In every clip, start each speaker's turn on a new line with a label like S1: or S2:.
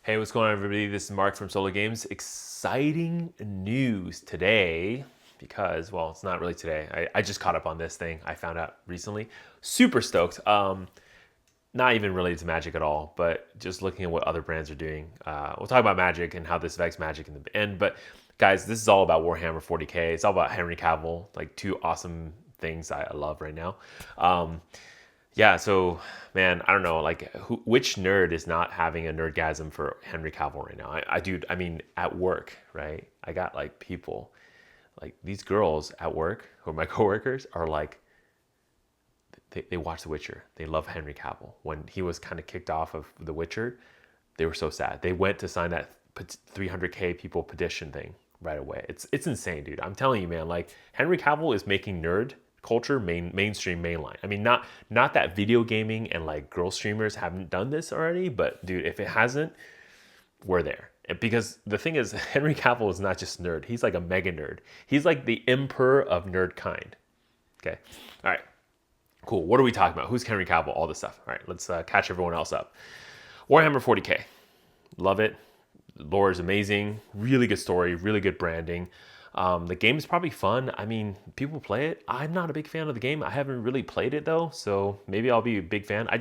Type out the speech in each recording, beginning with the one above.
S1: Hey, what's going on, everybody? This is Mark from Solar Games. Exciting news today because, well, it's not really today. I just caught up on this thing I found out recently. Super stoked. Not even related to Magic at all, but just looking at what other brands are doing. We'll talk about Magic and how this affects Magic in the end. But guys, this is all about Warhammer 40K. It's all about Henry Cavill, like two awesome things I love right now. Yeah, so man, I don't know, like which nerd is not having a nerdgasm for Henry Cavill right now? I mean, at work, right? I got like people, like these girls at work who are my coworkers are like, they watch The Witcher. They love Henry Cavill. When he was kind of kicked off of The Witcher, they were so sad. They went to sign that 300K people petition thing right away. It's insane, dude. I'm telling you, man. Like Henry Cavill is making nerd culture mainstream mainline. I mean, not that video gaming and like girl streamers haven't done this already, but dude, if it hasn't, we're there. Because the thing is, Henry Cavill is not just nerd. He's like a mega nerd. He's like the emperor of nerd kind. Okay. All right. Cool. What are we talking about? Who's Henry Cavill? All this stuff. All right. Let's catch everyone else up. Warhammer 40K. Love it. The lore is amazing. Really good story. Really good branding. The game is probably fun. I mean, people play it. I'm not a big fan of the game. I haven't really played it though, so maybe I'll be a big fan. I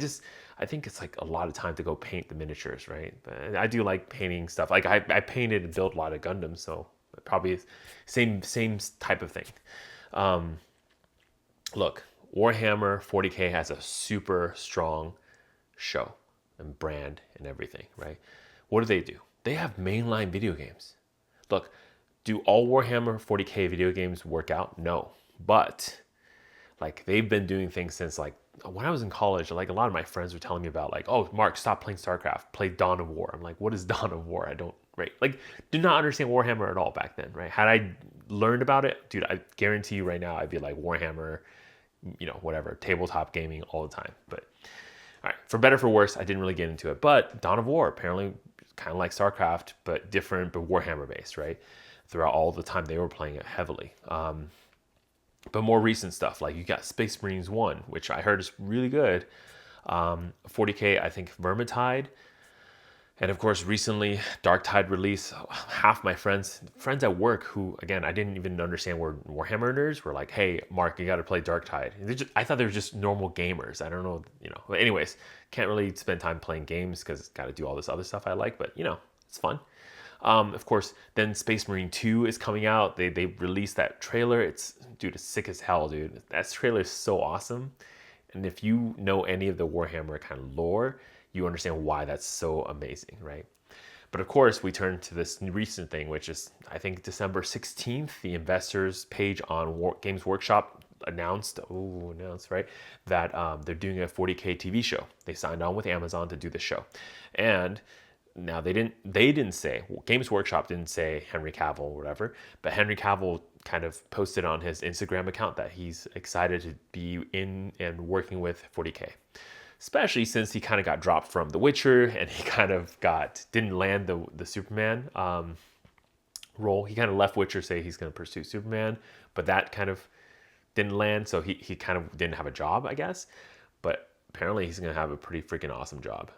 S1: think it's like a lot of time to go paint the miniatures, right? But I do like painting stuff. Like I painted and built a lot of Gundams, so probably same type of thing. Look, Warhammer 40K has a super strong show and brand and everything, right? What do? They have mainline video games. Look, do all Warhammer 40K video games work out? No. But like they've been doing things since like when I was in college, like a lot of my friends were telling me about like, oh, Mark, stop playing StarCraft, play Dawn of War. I'm like, what is Dawn of War? I don't, right? Like, did not understand Warhammer at all back then, right? Had I learned about it, dude, I guarantee you right now, I'd be like Warhammer, whatever, tabletop gaming all the time. But all right, for better for worse, I didn't really get into it. But Dawn of War, apparently kind of like StarCraft, but different, but Warhammer based, right? Throughout all the time they were playing it heavily. But more recent stuff, like you got Space Marines 1, which I heard is really good. 40K, I think Vermintide. And of course, recently, Dark Tide release. Half my friends at work who, again, I didn't even understand were Warhammer nerds were like, hey, Mark, you got to play Dark Tide. I thought they were just normal gamers. I don't know, But anyways, can't really spend time playing games because got to do all this other stuff I like. But, it's fun. Of course, then Space Marine 2 is coming out. They released that trailer. It's sick as hell, dude. That trailer is so awesome. And if you know any of the Warhammer kind of lore, you understand why that's so amazing, right? But of course, we turn to this recent thing, which is, I think, December 16th, the investors page on Games Workshop announced, right, that they're doing a 40K TV show. They signed on with Amazon to do the show. And now they didn't say, Games Workshop didn't say Henry Cavill or whatever, but Henry Cavill kind of posted on his Instagram account that he's excited to be in and working with 40K. Especially since he kind of got dropped from The Witcher and he kind of didn't land the Superman role. He kind of left Witcher, say he's going to pursue Superman, but that kind of didn't land, so he kind of didn't have a job, I guess. But apparently he's going to have a pretty freaking awesome job.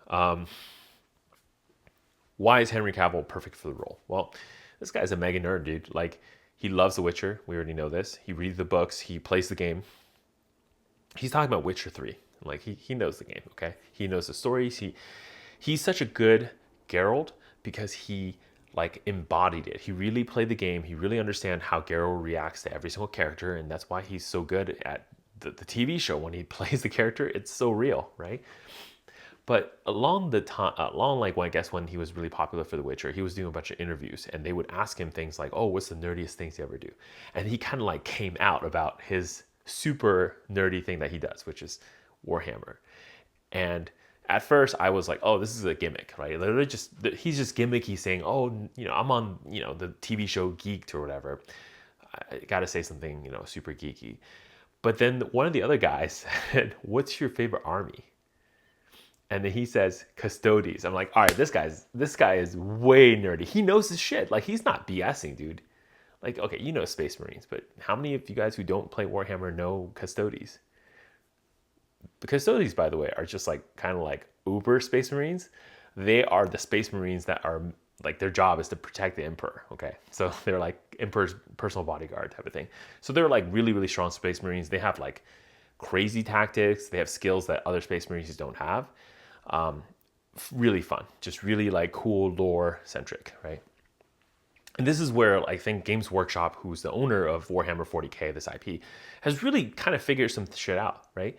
S1: Why is Henry Cavill perfect for the role? Well, this guy's a mega nerd, dude. Like, he loves The Witcher. We already know this. He reads the books. He plays the game. He's talking about Witcher 3. Like, he knows the game, okay? He knows the stories. He's such a good Geralt because he, like, embodied it. He really played the game. He really understands how Geralt reacts to every single character, and that's why he's so good at the TV show. When he plays the character, it's so real, right? But along like when I guess when he was really popular for The Witcher, he was doing a bunch of interviews, and they would ask him things like, "Oh, what's the nerdiest things you ever do?" And he kind of like came out about his super nerdy thing that he does, which is Warhammer. And at first, I was like, "Oh, this is a gimmick, right?" Literally, he's just gimmicky saying, "Oh, I'm on the TV show Geeked or whatever. I got to say something super geeky." But then one of the other guys said, "What's your favorite army?" And then he says Custodes. I'm like, all right, this guy is way nerdy. He knows his shit. Like, he's not BSing, dude. Like, okay, Space Marines, but how many of you guys who don't play Warhammer know Custodes? The Custodes, by the way, are just like kind of like Uber Space Marines. they are the Space Marines that are like their job is to protect the Emperor. Okay, so they're like Emperor's personal bodyguard type of thing. So they're like really, really strong Space Marines. They have like crazy tactics. They have skills that other Space Marines don't have. Really fun, just really like cool lore centric, right? And this is where I think Games Workshop, who's the owner of Warhammer 40K, this IP, has really kind of figured some shit out, right?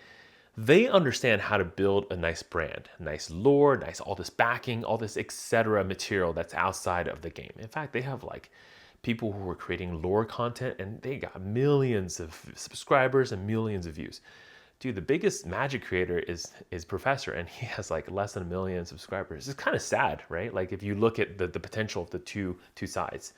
S1: They understand how to build a nice brand, nice lore, nice all this backing, all this etc. material that's outside of the game. In fact, they have like people who are creating lore content and they got millions of subscribers and millions of views. Dude, the biggest Magic creator is Professor, and he has like less than 1 million subscribers. It's kind of sad, right? Like if you look at the potential of the two sides.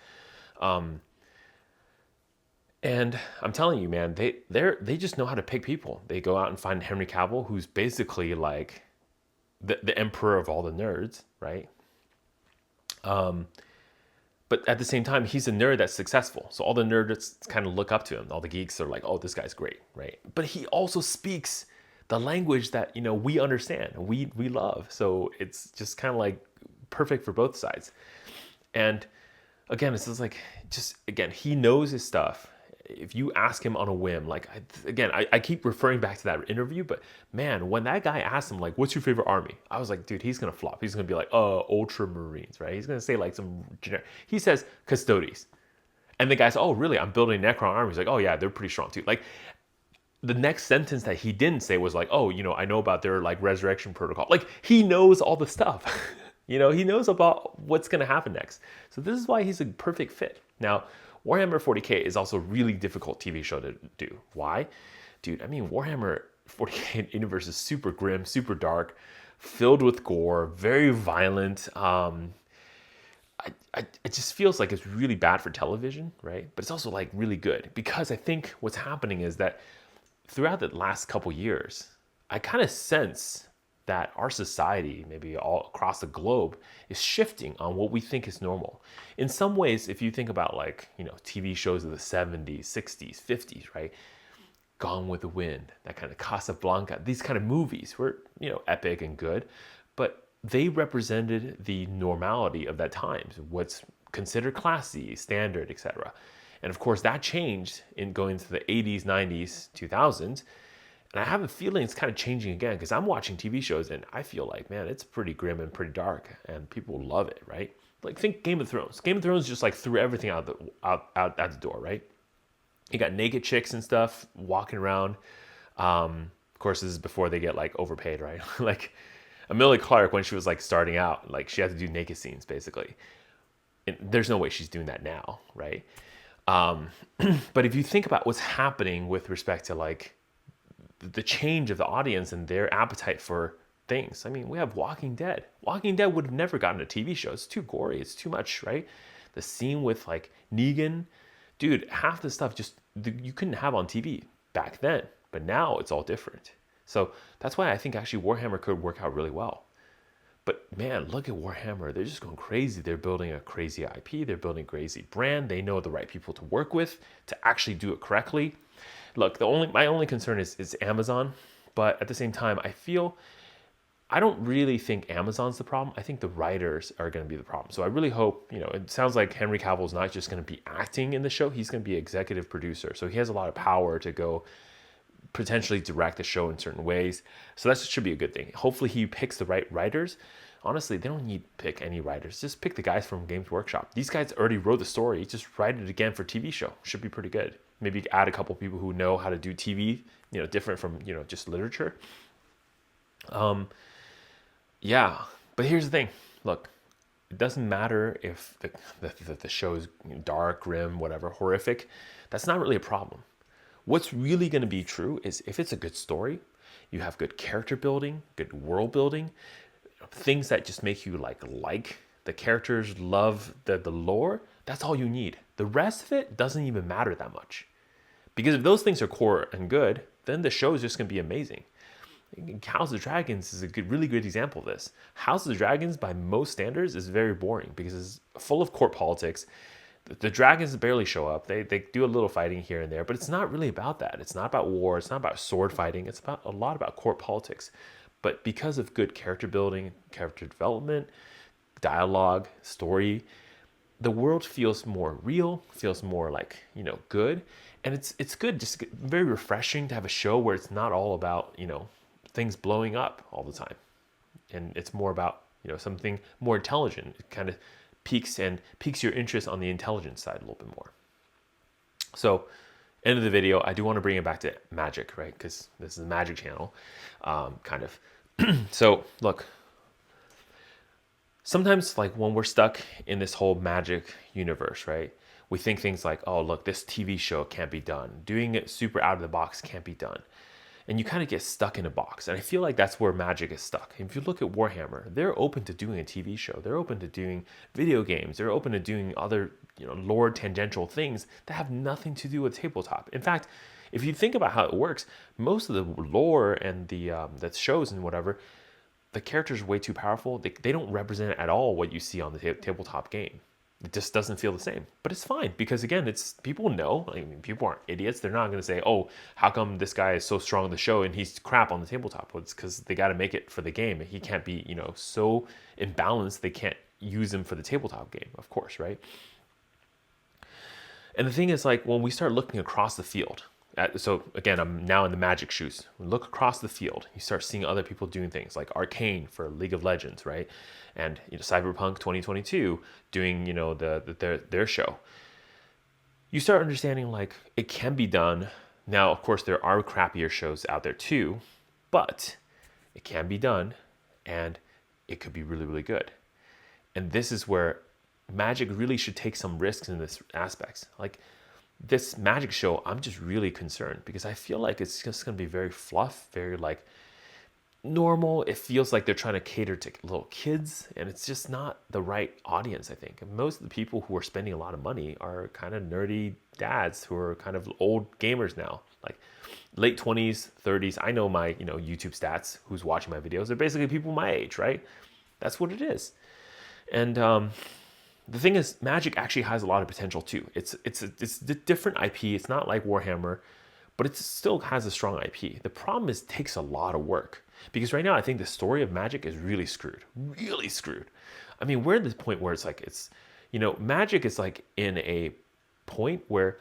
S1: And I'm telling you, man, they just know how to pick people. They go out and find Henry Cavill, who's basically like the emperor of all the nerds, right? But at the same time, he's a nerd that's successful. So all the nerds kind of look up to him. All the geeks are like, oh, this guy's great, right? But he also speaks the language that, you know, we understand, we love. So it's just kind of like perfect for both sides. And again, it's just like, again, he knows his stuff. If you ask him on a whim, like, I keep referring back to that interview, but man, when that guy asked him, like, what's your favorite army? I was like, dude, he's going to flop. He's going to be like, Ultramarines, right? He's going to say like some generic. He says Custodes. And the guy's, oh, really? I'm building a Necron army. He's like, oh, yeah, they're pretty strong too. Like, the next sentence that he didn't say was like, oh, you know, I know about their like resurrection protocol. Like, he knows all the stuff. You know, he knows about what's going to happen next. So this is why he's a perfect fit. Now, Warhammer 40K is also a really difficult TV show to do. Why? Dude, I mean, Warhammer 40K universe is super grim, super dark, filled with gore, very violent. It just feels like it's really bad for television, right? But it's also like really good, because I think what's happening is that throughout the last couple years, I kind of sense that our society, maybe all across the globe, is shifting on what we think is normal. In some ways, if you think about like, you know, TV shows of the 70s, 60s, 50s, right? Gone with the Wind, that kind of Casablanca, these kind of movies were, you know, epic and good, but they represented the normality of that time, what's considered classy, standard, etc. And of course, that changed in going to the 80s, 90s, 2000s. And I have a feeling it's kind of changing again, because I'm watching TV shows and I feel like, man, it's pretty grim and pretty dark and people love it, right? Like think Game of Thrones. Game of Thrones just like threw everything out the door, right? You got naked chicks and stuff walking around. Of course, this is before they get like overpaid, right? Like Amelia Clark, when she was like starting out, like she had to do naked scenes basically. And there's no way she's doing that now, right? But if you think about what's happening with respect to like the change of the audience and their appetite for things. I mean, we have Walking Dead. Walking Dead would have never gotten a TV show. It's too gory. It's too much, right? The scene with like Negan, dude, half the stuff you couldn't have on TV back then, but now it's all different. So that's why I think actually Warhammer could work out really well. But man, look at Warhammer. They're just going crazy. They're building a crazy IP. They're building a crazy brand. They know the right people to work with to actually do it correctly. Look, my only concern is Amazon, but at the same time, I don't really think Amazon's the problem. I think the writers are going to be the problem. So I really hope, you know, it sounds like Henry Cavill's not just going to be acting in the show. He's going to be executive producer. So he has a lot of power to go potentially direct the show in certain ways. So that should be a good thing. Hopefully he picks the right writers. Honestly, they don't need to pick any writers. Just pick the guys from Games Workshop. These guys already wrote the story. Just write it again for TV show. Should be pretty good. Maybe add a couple people who know how to do TV, you know, different from, you know, just literature. Yeah, but here's the thing. Look, it doesn't matter if the show is dark, grim, whatever, horrific. That's not really a problem. What's really going to be true is if it's a good story, you have good character building, good world building, things that just make you like the characters, love the lore. That's all you need. The rest of it doesn't even matter that much. Because if those things are core and good, then the show is just going to be amazing. House of Dragons is a really good example of this. House of the Dragons, by most standards, is very boring because it's full of court politics. The dragons barely show up. They do a little fighting here and there, but it's not really about that. It's not about war. It's not about sword fighting. It's about a lot about court politics. but because of good character building, character development, dialogue, story, the world feels more real, feels more like, good. And it's good, just very refreshing to have a show where it's not all about, things blowing up all the time. And it's more about, something more intelligent. It kind of piques your interest on the intelligence side a little bit more. So, end of the video, I do want to bring it back to magic, right? Because this is a magic channel, kind of. So, look, sometimes like when we're stuck in this whole magic universe, right? We think things like, oh, look, this TV show can't be done. Doing it super out of the box can't be done. And you kind of get stuck in a box. And I feel like that's where magic is stuck. If you look at Warhammer, they're open to doing a TV show. They're open to doing video games. They're open to doing other, lore tangential things that have nothing to do with tabletop. In fact, if you think about how it works, most of the lore and the shows and whatever, the characters are way too powerful. They don't represent at all what you see on the tabletop game. It just doesn't feel the same. But it's fine because, again, it's people know. I mean, people aren't idiots. They're not going to say, oh, how come this guy is so strong in the show and he's crap on the tabletop? Well, it's because they got to make it for the game. He can't be, so imbalanced they can't use him for the tabletop game, of course, right? And the thing is, like, when we start looking across the field, so again, I'm now in the magic shoes. We look across the field, you start seeing other people doing things like Arcane for League of Legends, right? And Cyberpunk 2022 doing their show. You start understanding like it can be done. Now, of course, there are crappier shows out there too, but it can be done, and it could be really, really good. And this is where magic really should take some risks in this aspects. Like, this magic show, I'm just really concerned because I feel like it's just going to be very fluff, very like normal. It feels like they're trying to cater to little kids, and it's just not the right audience, I think. And most of the people who are spending a lot of money are kind of nerdy dads who are kind of old gamers now, like late 20s, 30s. I know my, YouTube stats, who's watching my videos. They're basically people my age, right? That's what it is. And, the thing is, Magic actually has a lot of potential too. It's a different IP. It's not like Warhammer, but it still has a strong IP. The problem is it takes a lot of work because right now I think the story of Magic is really screwed. I mean, we're at this point where it's like Magic is like in a point where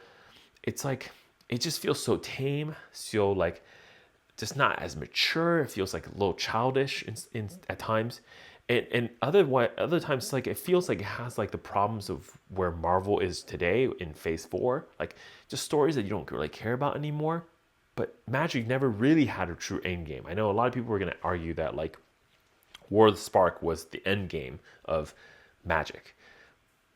S1: it's like it just feels so tame, so like just not as mature. It feels like a little childish in at times. And other times, like it feels like it has like the problems of where Marvel is today in Phase 4, like just stories that you don't really care about anymore. But Magic never really had a true end game. I know a lot of people are going to argue that like War of the Spark was the end game of Magic,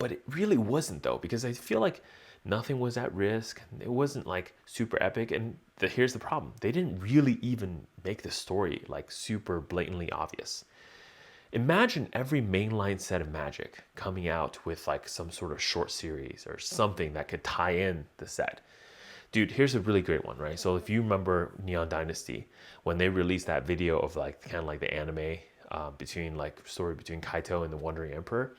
S1: but it really wasn't though, because I feel like nothing was at risk. It wasn't like super epic. And here's the problem: they didn't really even make the story like super blatantly obvious. Imagine every mainline set of Magic coming out with like some sort of short series or something that could tie in the set. Dude, here's a really great one, right? So if you remember Neon Dynasty, when they released that video of like kind of like the anime story between Kaito and the Wandering Emperor,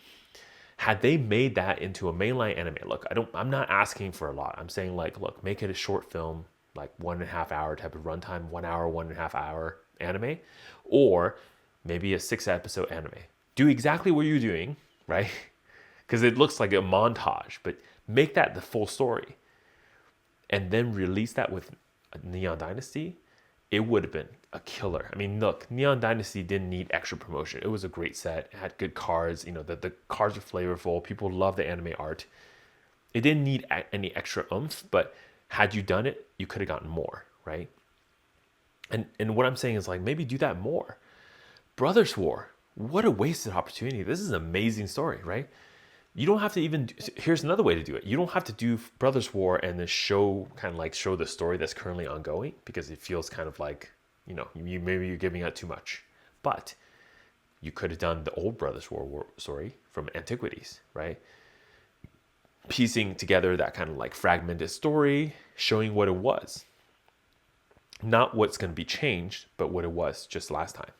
S1: had they made that into a mainline anime, look, I'm not asking for a lot. I'm saying like, look, make it a short film, like 1.5 hour type of runtime, 1 hour, 1.5 hour anime, or maybe a 6-episode anime. Do exactly what you're doing, right? Because it looks like a montage, but make that the full story. And then release that with Neon Dynasty, it would have been a killer. I mean, look, Neon Dynasty didn't need extra promotion. It was a great set. It had good cards. The cards are flavorful. People love the anime art. It didn't need any extra oomph, but had you done it, you could have gotten more, right? And what I'm saying is like, maybe do that more. Brothers War, what a wasted opportunity. This is an amazing story, right? You don't have to even, here's another way to do it. You don't have to do Brothers War and then show the story that's currently ongoing, because it feels kind of like, maybe you're giving out too much. But you could have done the old Brothers War story from Antiquities, right? Piecing together that kind of like fragmented story, showing what it was. Not what's going to be changed, but what it was just last time.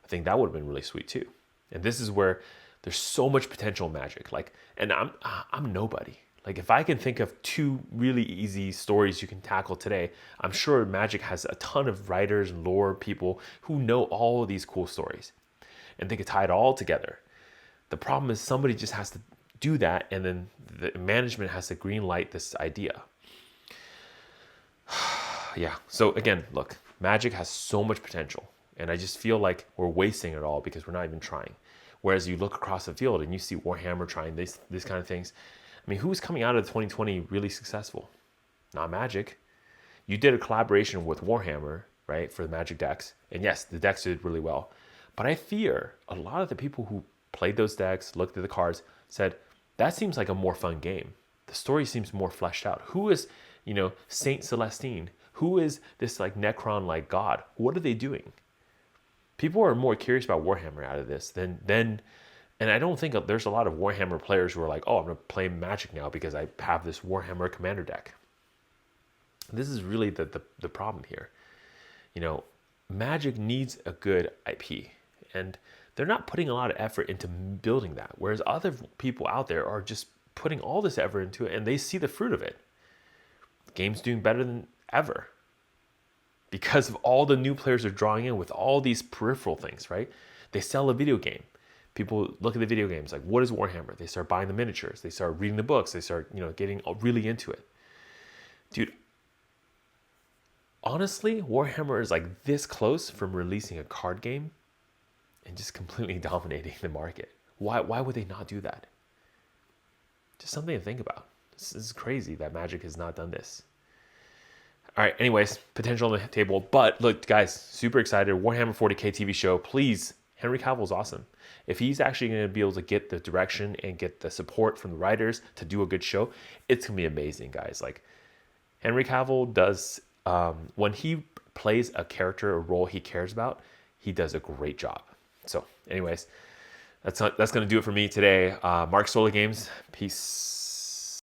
S1: I think that would have been really sweet too. And this is where there's so much potential in Magic. Like, and I'm nobody. Like if I can think of two really easy stories you can tackle today, I'm sure Magic has a ton of writers and lore people who know all of these cool stories and they could tie it all together. The problem is somebody just has to do that, and then the management has to green light this idea. Yeah. So again, look, Magic has so much potential, and I just feel like we're wasting it all because we're not even trying. Whereas you look across the field and you see Warhammer trying this kind of things. I mean, who's coming out of 2020 really successful? Not Magic. You did a collaboration with Warhammer, right, for the Magic decks, and yes, the decks did really well. But I fear a lot of the people who played those decks, looked at the cards, said, that seems like a more fun game. The story seems more fleshed out. Who is, Saint Celestine? Who is this like Necron-like god? What are they doing? People are more curious about Warhammer out of this than and I don't think there's a lot of Warhammer players who are like, oh, I'm going to play Magic now because I have this Warhammer commander deck. This is really the problem here. Magic needs a good IP, and they're not putting a lot of effort into building that, whereas other people out there are just putting all this effort into it, and they see the fruit of it. The game's doing better than ever because of all the new players are drawing in with all these peripheral things, right? They sell a video game. People look at the video games like, what is Warhammer? They start buying the miniatures. They start reading the books. They start, getting really into it. Dude, honestly, Warhammer is like this close from releasing a card game and just completely dominating the market. Why would they not do that? Just something to think about. This is crazy that Magic has not done this. All right, anyways, potential on the table. But look, guys, super excited. Warhammer 40K TV show. Please, Henry Cavill is awesome. If he's actually going to be able to get the direction and get the support from the writers to do a good show, it's going to be amazing, guys. Like, Henry Cavill does, when he plays a character or role he cares about, he does a great job. So anyways, that's going to do it for me today. Mark Solar Games. Peace.